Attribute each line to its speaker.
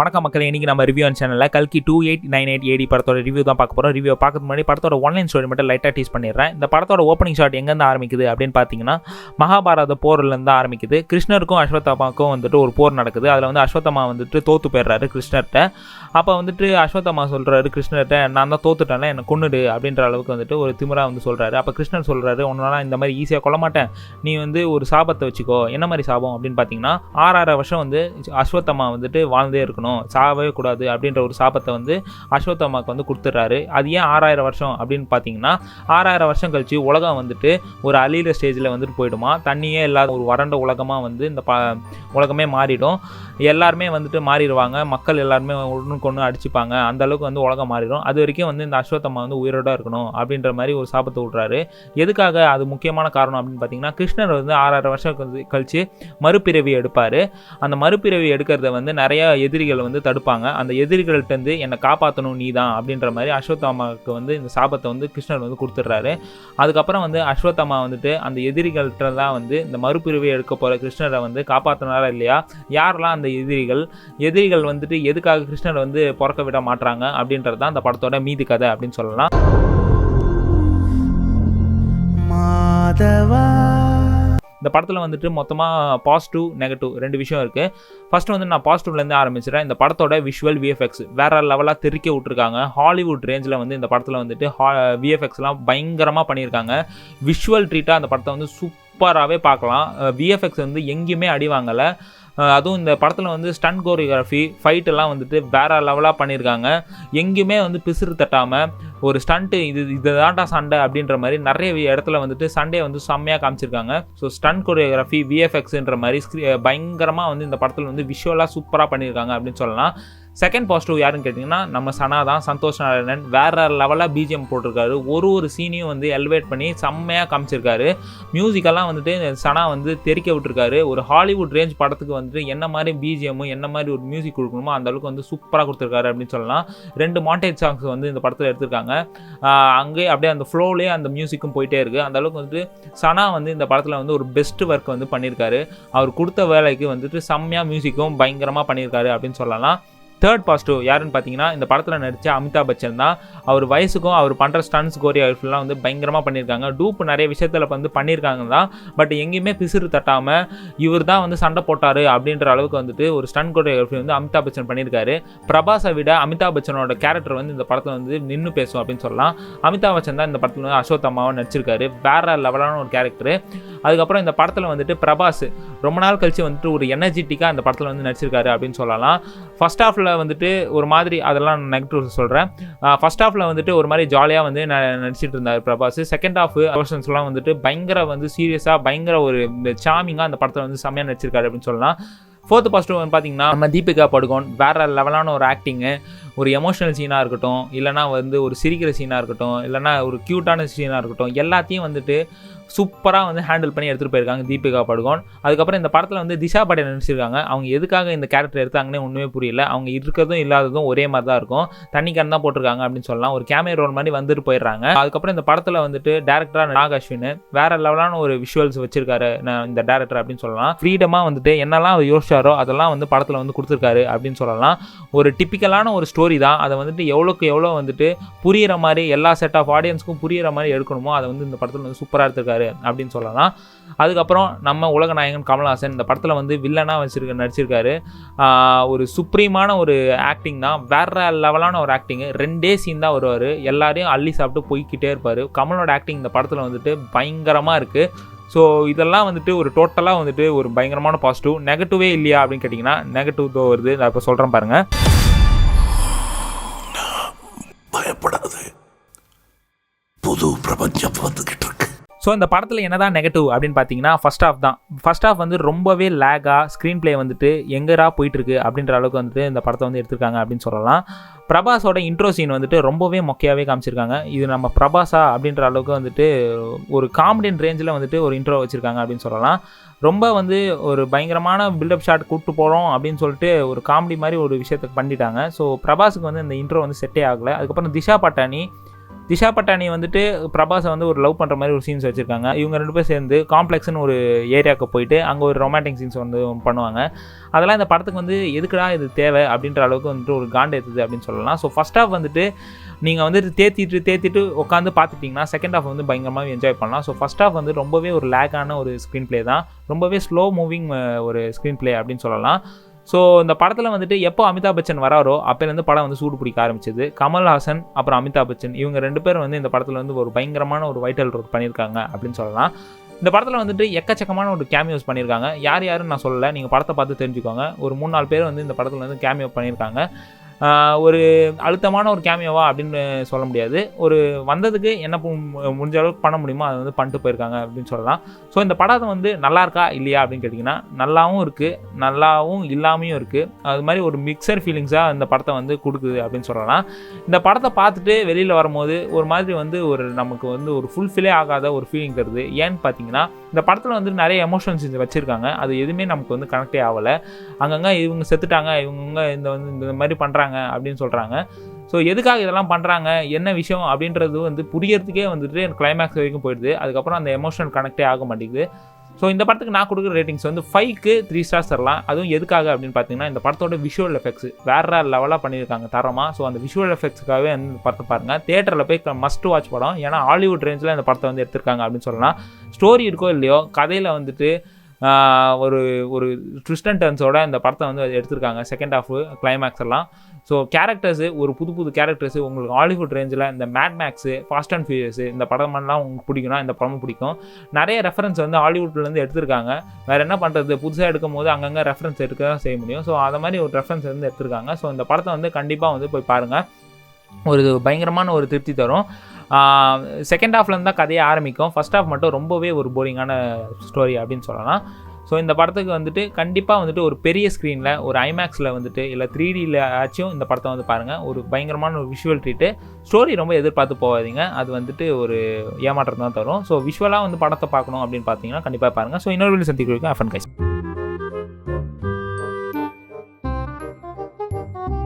Speaker 1: வணக்கம் மக்களே, இன்றைக்கி நம்ம ரிவ்யூ சேனலில் கல்கி 2898 AD படத்தோட ரிவ்யூ தான் பார்க்க போகிறோம். ரிவ்யூ பார்க்கறதுக்கு முன்னாடி படத்தோட ஒன்லைன் ஸ்டோரி மட்டும் லைட்டாக டீஸ் பண்ணிடுறேன். இந்த படத்தோட ஓப்பனிங் ஷாட் எங்கேருந்து ஆரம்பிக்குது அப்படின்னு பார்த்தீங்கன்னா, மகாபாரத போர்லேருந்து ஆரம்பிக்குது. கிருஷ்ணருக்கும் அஸ்வத்தாமாவுக்கும் வந்துட்டு ஒரு போர் நடக்குது. அதில் வந்து அஸ்வத்தாமா வந்துட்டு தோற்று போயிடுறாரு கிருஷ்ணர்கிட்ட. அப்போ வந்துட்டு அஸ்வத்தாமா சொல்கிறாரு கிருஷ்ணர்கிட்ட, நான் தான் தோத்துட்டேன்ல, என்னை கொன்னுடு அப்படின்ற அளவுக்கு வந்துட்டு ஒரு திமிரா வந்து சொல்கிறாரு. அப்போ கிருஷ்ணர் சொல்கிறாரு, உன்னால இந்த மாதிரி ஈஸியாக கொல்ல மாட்டேன், நீ வந்து ஒரு சாபத்தை வச்சுக்கோ. என்ன மாதிரி சாபம் அப்படின்னு பார்த்தீங்கன்னா, 6,000 வருஷம் வந்து அஸ்வத்தாமா வந்துட்டு வாழ்ந்தே இருக்கணும், சாகவே கூடாது அப்படின்ற ஒரு சாபத்தை வந்து அஸ்வத்தாமாவுக்கு வந்து கொடுத்துட்றாரு. அது ஏன் 6,000 வருஷம் அப்படின்னு பார்த்தீங்கன்னா, 6,000 வருஷம் கழிச்சு உலகம் வந்துட்டு ஒரு அழியிற ஸ்டேஜில் வந்துட்டு போயிடுமா, தண்ணியே இல்லாத ஒரு வறண்ட உலகமாக வந்து இந்த உலகமே மாறிடும். எல்லாருமே வந்துட்டு மாறிடுவாங்க, மக்கள் எல்லாருமே ஒன்றுக்கு ஒன்று அடிச்சுப்பாங்க, அந்த அளவுக்கு வந்து உலகம் மாறிடும். அது வரைக்கும் வந்து இந்த அஸ்வத்தாமா வந்து உயிரோட இருக்கணும் அப்படின்ற மாதிரி ஒரு சாபத்தை விட்றாரு. எதுக்காக? அது முக்கியமான காரணம் அப்படின்னு பார்த்தீங்கன்னா, கிருஷ்ணர் வந்து 6,000 வருஷம் கழிச்சு மறுபிறவி எடுப்பார். அந்த மறுபிறவி எடுக்கிறத வந்து நிறைய எதிரிகள் வந்து தடுப்பாங்க. அந்த எதிரிகள்கிட்டருந்து என்னை காப்பாற்றணும் நீ தான் அப்படின்ற மாதிரி அஸ்வத்தாமாவுக்கு வந்து இந்த சாபத்தை வந்து கிருஷ்ணர் வந்து கொடுத்துட்றாரு. அதுக்கப்புறம் வந்து அஸ்வத்தாமா வந்துட்டு அந்த எதிரிகள்கிட்ட தான் வந்து இந்த மறுபிறவி எடுக்க போகிற கிருஷ்ணரை வந்து காப்பாற்றினாரா இல்லையா, யாரெல்லாம் அந்த எதிரிகள் வந்துட்டு எதுக்காக கிருஷ்ணரை வந்து பிறக்க விட மாட்டுறாங்க அப்படின்றது தான் அந்த படத்தோட மீதி கதை அப்படின்னு சொல்லலாம். இந்த படத்தில் வந்துட்டு மொத்தமாக பாசிட்டிவ் நெகட்டிவ் 2 விஷயம் இருக்குது. ஃபஸ்ட்டு வந்து நான் பாசிட்டிவ்லேருந்து ஆரம்பிச்சிடறேன். இந்த படத்தோட விஷுவல் விஎஃப்எக்ஸ் வேறு லெவலாக தெறிக்க விட்ருக்காங்க. ஹாலிவுட் ரேஞ்சில் வந்து இந்த படத்தில் வந்துட்டு விஎஃப்எக்ஸ்லாம் பயங்கரமாக பண்ணியிருக்காங்க. விஷுவல் ட்ரீட்டாக அந்த படத்தை வந்து சூப்பராகவே பார்க்கலாம். விஎஃப்எக்ஸ் வந்து எங்கேயுமே அடி வாங்கலை. அதுவும் இந்த படத்தில் வந்து ஸ்டண்ட் கோரியோகிராஃபி ஃபைட்டெல்லாம் வந்துட்டு வேறு லெவலாக பண்ணியிருக்காங்க. எங்கேயுமே வந்து பிசுறு தட்டாமல் ஒரு ஸ்டண்ட்டு இது தாண்டா சண்டை அப்படின்ற மாதிரி நிறைய இடத்துல வந்துட்டு சண்டையை வந்து செம்மையாக காமிச்சிருக்காங்க. ஸோ ஸ்டண்ட் கோரியோகிராஃபி விஎஃப்எக்ஸுன்ற மாதிரி பயங்கரமாக வந்து இந்த படத்தில் வந்து விஷுவலாக சூப்பராக பண்ணியிருக்காங்க அப்படின்னு சொல்லலாம். செகண்ட் பாசிட்டிவ் யாருன்னு கேட்டிங்கன்னா, நம்ம சனா தான். சந்தோஷ் நாராயணன் வேறு லெவலாக பிஜிஎம் போட்டிருக்காரு. ஒரு சீனையும் வந்து எலிவேட் பண்ணி செம்மையாக காமிச்சிருக்காரு. மியூசிக்கெல்லாம் வந்துட்டு சனா வந்து தெறிக்க விட்டுருக்காரு. ஒரு ஹாலிவுட் ரேஞ்ச் படத்துக்கு வந்துட்டு என்ன மாதிரி பிஜிஎம்மும் என்ன மாதிரி ஒரு மியூசிக் கொடுக்கணுமோ அந்த அளவுக்கு வந்து சூப்பராக கொடுத்துருக்காரு அப்படின்னு சொல்லலாம். 2 மாண்டேஜ் சாங்ஸ் வந்து இந்த படத்தில் எடுத்திருக்காங்க. அங்கே அப்படியே அந்த ஃப்ளோலேயே அந்த மியூசிக்கும் போயிட்டே இருக்குது. அந்த அளவுக்கு வந்துட்டு சனா வந்து இந்த படத்தில் வந்து ஒரு பெஸ்ட் ஒர்க் வந்து பண்ணியிருக்காரு. அவர் கொடுத்த வேலைக்கு வந்துட்டு செம்மையாக மியூசிக்கும் பயங்கரமாக பண்ணியிருக்காரு அப்படின்னு சொல்லலாம். தேர்ட் பாசிட்டிவ் யாருன்னு பார்த்தீங்கன்னா, இந்த படத்தில் நடித்த அமிதாப் பச்சன் தான். அவர் வயசுக்கும் அவர் பண்ணுற ஸ்டன்ஸ் கோரியோகிராஃபிலாம் வந்து பயங்கரமாக பண்ணியிருக்காங்க. டூப் நிறைய விஷயத்தில் வந்து பண்ணியிருக்காங்க தான், பட் எங்கேயுமே பிசுறு தட்டாமல் இவர் தான் வந்து சண்டை போட்டார் அப்படின்ற அளவுக்கு வந்துட்டு ஒரு ஸ்டன் கோரியோகிராஃபி வந்து அமிதாப் பச்சன் பண்ணியிருக்காரு. பிரபாஸை விட அமிதாப் பச்சனோட கேரக்டர் வந்து இந்த படத்தில் வந்து நின்று பேசும் அப்படின்னு சொல்லலாம். அமிதாப் பச்சன் தான் இந்த படத்தில் வந்து அஸ்வத்தாமாவை நடிச்சிருக்காரு. வேறு லெவலான ஒரு கேரக்டரு. அதுக்கப்புறம் இந்த படத்தில் வந்துட்டு பிரபாஸ் ரொம்ப நாள் கழிச்சு வந்துட்டு ஒரு எனர்ஜெட்டிக்காக இந்த படத்தில் வந்து நடிச்சிருக்காரு அப்படின்னு சொல்லலாம். ஃபர்ஸ்ட் ஹாஃபில் வந்துட்டு ஒரு மாதிரி, அதெல்லாம் நெகட்டிவ் சொல்கிறேன். ஃபர்ஸ்ட் ஹாஃபில் வந்துட்டு ஒரு மாதிரி ஜாலியாக வந்து நடிச்சிட்டு இருந்தார் பிரபாஸ். செகண்ட் ஹாஃப் போர்ஷன்ஸ்லாம் வந்துட்டு பயங்கர வந்து சீரியஸாக பயங்கர ஒரு சாமிங்காக அந்த படத்தில் வந்து செம்மையாக நடிச்சிருக்காரு அப்படின்னு சொல்லலாம். ஃபோர்த்து பாசிட்டிவ் வந்து பார்த்தீங்கன்னா, நம்ம தீபிகா படுகோன் வேறு லெவலான ஒரு ஆக்டிங்கு. ஒரு எமோஷனல் சீனாக இருக்கட்டும், இல்லைனா வந்து ஒரு சிரிக்கிற சீனாக இருக்கட்டும், இல்லைனா ஒரு க்யூட்டான சீனாக இருக்கட்டும், எல்லாத்தையும் வந்துட்டு சூப்பராக வந்து ஹேண்டில் பண்ணி எடுத்துகிட்டு போயிருக்காங்க தீபிகா படுகோன். அதுக்கப்புறம் இந்த படத்தில் வந்து திஷா பட்டேல் நடிச்சிருக்காங்க. அவங்க எதுக்காக இந்த கேரக்டர் எடுத்தாங்கன்னே ஒன்றுமே புரியல. அவங்க இருக்கிறதும் இல்லாததும் ஒரே மாதிரி தான் இருக்கும். தண்ணி கண் தான் போட்டிருக்காங்க அப்படின்னு சொல்லலாம். ஒரு கேமியோ ரோல் மாதிரி வந்துட்டு போயிடுறாங்க. அதுக்கப்புறம் இந்த படத்தில் வந்துட்டு டேரக்டராக நாக் அஸ்வின் வேறு லெவலான ஒரு விஷுவல்ஸ் வச்சிருக்காரு இந்த டேரக்டர் அப்படின்னு சொல்லலாம். ஃப்ரீடமாக வந்துட்டு என்னெல்லாம் அவர் யோசிச்சாரோ அதெல்லாம் வந்து படத்தில் வந்து கொடுத்துருக்காரு அப்படின்னு சொல்லலாம். ஒரு டிப்பிக்கலான ஒரு ஸ்டோரி தான். அதை வந்துட்டு எவ்வளோக்கு எவ்வளோ வந்துட்டு புரிகிற மாதிரி எல்லா செட் ஆஃப் ஆடியன்ஸ்க்கும் புரிகிற மாதிரி எடுக்கணுமோ அதை வந்து இந்த படத்தில் வந்து சூப்பராக எடுத்திருக்காரு அப்படின்னு சொல்லலாம். அதுக்கப்புறம் நம்ம உலக நாயகன் கமல்ஹாசன் இந்த படத்தில் வந்து வில்லனாக நடிச்சிருக்காரு. ஒரு சுப்ரீமான ஒரு ஆக்டிங் தான். வேற லெவலான ஒரு ஆக்டிங்கு. 2 சீன் தான் வருவார். எல்லாரையும் அள்ளி சாப்பிட்டு போய்கிட்டே இருப்பார். கமலோட ஆக்டிங் இந்த படத்தில் வந்துட்டு பயங்கரமாக இருக்குது. ஸோ இதெல்லாம் வந்துட்டு ஒரு டோட்டலாக வந்துட்டு ஒரு பயங்கரமான பாசிட்டிவ். நெகட்டிவே இல்லையா அப்படின்னு கேட்டிங்கன்னா, நெகட்டிவ் தான் வருது. நான் இப்போ சொல்கிறேன் பாருங்கள்.
Speaker 2: பயப்படாது, புது பிரபஞ்சம் வந்துகிட்டு இருக்கு.
Speaker 1: ஸோ இந்த படத்தில் என்ன தான் நெகட்டிவ் அப்படின்னு பார்த்தீங்கன்னா, ஃபஸ்ட் ஹாஃப் தான். ஃபஸ்ட் ஹாஃப் வந்து ரொம்பவே லேகாக ஸ்க்ரீன் பிளே வந்துட்டு எங்கரா போயிட்டுருக்கு அப்படின்ற அளவுக்கு வந்துட்டு இந்த படத்தை வந்து எடுத்திருக்காங்க அப்படின்னு சொல்லலாம். பிரபாஸோட இன்ட்ரோ சீன் வந்துட்டு ரொம்பவே மொக்கையாகவே காமிச்சிருக்காங்க. இது நம்ம பிரபாஸா அப்படின்ற அளவுக்கு வந்துட்டு ஒரு காமெடியன் ரேஞ்சில் வந்துட்டு ஒரு இன்ட்ரோ வச்சுருக்காங்க அப்படின்னு சொல்லலாம். ரொம்ப வந்து ஒரு பயங்கரமான பில்டப் ஷாட் கூப்பிட்டு போகிறோம் அப்படின்னு சொல்லிட்டு ஒரு காமெடி மாதிரி ஒரு விஷயத்தை பண்ணிட்டாங்க. ஸோ பிரபாஸுக்கு வந்து இந்த இன்ட்ரோ வந்து செட்டே ஆகலை. அதுக்கப்புறம் திஷா பட்டானி திஷா பட்டானி வந்துட்டு பிரபாஸை வந்து ஒரு லவ் பண்ணுற மாதிரி ஒரு சீன்ஸ் வச்சுருக்காங்க. இவங்க 2 பேர் சேர்ந்து காம்ப்ளெக்ஸ்னு ஒரு ஏரியாவுக்கு போயிட்டு அங்கே ஒரு ரொமான்டிக் சீன்ஸ் வந்து பண்ணுவாங்க. அதெல்லாம் இந்த படத்துக்கு வந்து எதுக்குடா இது தேவை அப்படின்ற அளவுக்கு வந்துட்டு ஒரு காண்டு ஏற்றுது அப்படின்னு சொல்லலாம். ஸோ ஃபஸ்ட் ஹாஃப் வந்துட்டு நீங்கள் வந்து தேத்திட்டு உட்காந்து பார்த்துட்டிங்கன்னா செகண்ட் ஹாஃப் வந்து பயங்கரமாக என்ஜாய் பண்ணலாம். ஸோ ஃபஸ்ட் ஹாஃப் வந்து ரொம்பவே ஒரு லேக்கான ஒரு ஸ்க்ரீன் ப்ளே தான், ரொம்பவே ஸ்லோ மூவிங் ஒரு ஸ்க்ரீன் ப்ளே அப்படின்னு சொல்லலாம். ஸோ இந்த படத்தில் வந்துட்டு எப்போ அமிதாப் பச்சன் வராரோ அப்போலேருந்து படம் வந்து சூடு பிடிக்க ஆரம்பிச்சது. கமல்ஹாசன் அப்புறம் அமிதாப் பச்சன் இவங்க 2 பேரும் வந்து இந்த படத்தில் வந்து ஒரு பயங்கரமான ஒரு வைட்டல் ரோல் பண்ணியிருக்காங்க அப்படின்னு சொல்லலாம். இந்த படத்தில் வந்துட்டு எக்கச்சக்கமான ஒரு கேமியோஸ் பண்ணியிருக்காங்க. யாருன்னு நான் சொல்லலை, நீங்கள் படத்தை பார்த்து தெரிஞ்சுக்கோங்க. ஒரு 3-4 பேர் வந்து இந்த படத்தில் வந்து கேமியோ பண்ணியிருக்காங்க. ஒரு அழுத்தமான ஒரு கேமியோவா அப்படின்னு சொல்ல முடியாது. ஒரு வந்ததுக்கு என்ன முடிஞ்ச அளவுக்கு பண்ண முடியுமோ அதை வந்து பண்ணிட்டு போயிருக்காங்க அப்படின்னு சொல்லலாம். ஸோ இந்த படத்தை வந்து நல்லா இருக்கா இல்லையா அப்படின்னு கேட்டிங்கன்னா நல்லாவும் இருக்குது, நல்லாவும் இல்லாமையும் இருக்குது. அது மாதிரி ஒரு மிக்சர் ஃபீலிங்ஸாக இந்த படத்தை வந்து கொடுக்குது அப்படின்னு சொல்லலாம். இந்த படத்தை பார்த்துட்டு வெளியில் வரும்போது ஒரு மாதிரி வந்து ஒரு நமக்கு வந்து ஒரு ஃபுல்ஃபில்லே ஆகாத ஒரு ஃபீலிங் தருது. ஏன்னு பார்த்தீங்கன்னா இந்த படத்தில் வந்து நிறைய எமோஷன்ஸ் வச்சுருக்காங்க, அது எதுவுமே நமக்கு வந்து கனெக்டே ஆகலை. அங்கங்கே இவங்க செத்துட்டாங்க, இவங்க இந்த மாதிரி பண்ணுறாங்க அப்படின்னு சொல்கிறாங்க. ஸோ எதுக்காக இதெல்லாம் பண்ணுறாங்க, என்ன விஷயம் அப்படின்றது வந்து புரியறதுக்கே வந்துட்டு கிளைமேக்ஸ் வரைக்கும் போயிடுது. அதுக்கப்புறம் அந்த எமோஷனல் கனெக்டே ஆக மாட்டேங்குது. ஸோ இந்த படத்துக்கு நான் கொடுக்குற ரேட்டிங்ஸ் வந்து 5க்கு 3 ஸ்டார்ஸ் தரலாம். அதுவும் எதுக்காக அப்படின்னு பார்த்தீங்கன்னா இந்த படத்தோட விஷுவல் எஃபெக்ட்ஸ் வேறு லெவலாக பண்ணியிருக்காங்க தரமாக. ஸோ அந்த விஷுவல் எஃபெக்ட்ஸுக்காகவே வந்து படத்தை பாருங்கள். தேட்டரில் போய் மஸ்ட் வாட்ச் படம். ஏன்னா ஹாலிவுட் ரேஞ்சில் இந்த படத்தை வந்து எடுத்திருக்காங்க அப்படின்னு சொல்லலாம். ஸ்டோரி இருக்கோ இல்லையோ கதையில் வந்துட்டு ஒரு ஒரு ட்விஸ்ட் அண்ட் டர்ன்ஸோட இந்த படத்தை வந்து எடுத்திருக்காங்க. செகண்ட் ஹாஃப் கிளைமேக்ஸ் எல்லாம். ஸோ கேரக்டர்ஸு ஒரு புது கேரக்டர்ஸு உங்களுக்கு ஹாலிவுட் ரேஞ்சில் இந்த மேட் மேக்ஸு, ஃபாஸ்ட் அண்ட் ஃபியூரியஸு இந்த படமெல்லாம் உங்களுக்கு பிடிக்கும்னா இந்த படமும் பிடிக்கும். நிறைய ரெஃபரன்ஸ் வந்து ஹாலிவுட்லேருந்து எடுத்திருக்காங்க. வேறு என்ன பண்ணுறது, புதுசாக எடுக்கும் போது அங்கங்கே ரெஃபரன்ஸ் எடுக்க தான் செய்ய முடியும். ஸோ அதை மாதிரி ஒரு ரெஃபரன்ஸ் வந்து எடுத்திருக்காங்க. ஸோ இந்த படத்தை வந்து கண்டிப்பாக வந்து போய் பாருங்கள், ஒரு பயங்கரமான ஒரு திருப்தி தரும். செகண்ட் ஹாஃப்லேருந்து தான் கதையை ஆரம்பிக்கும். ஃபஸ்ட் ஹாஃப் மட்டும் ரொம்பவே ஒரு போரிங்கான ஸ்டோரி அப்படின்னு சொல்லலாம். ஸோ இந்த படத்துக்கு வந்துட்டு கண்டிப்பாக வந்துட்டு ஒரு பெரிய ஸ்க்ரீனில் ஒரு ஐமேக்ஸில் வந்துட்டு இல்லை 3Dயில் ஆச்சும் இந்த படத்தை வந்து பாருங்கள். ஒரு பயங்கரமான ஒரு விஷுவல் ட்ரீட்டு. ஸ்டோரி ரொம்ப எதிர்பார்த்து போகாதீங்க, அது வந்துட்டு ஒரு ஏமாற்றம் தான் தரும். ஸோ விஷுவலாக வந்து படத்தை பார்க்கணும் அப்படின்னு பார்த்தீங்கன்னா கண்டிப்பாக பாருங்கள். ஸோ இன்னொரு வீடியோ சந்திக்கிறதுக்கு அஃபன் கைஸ்.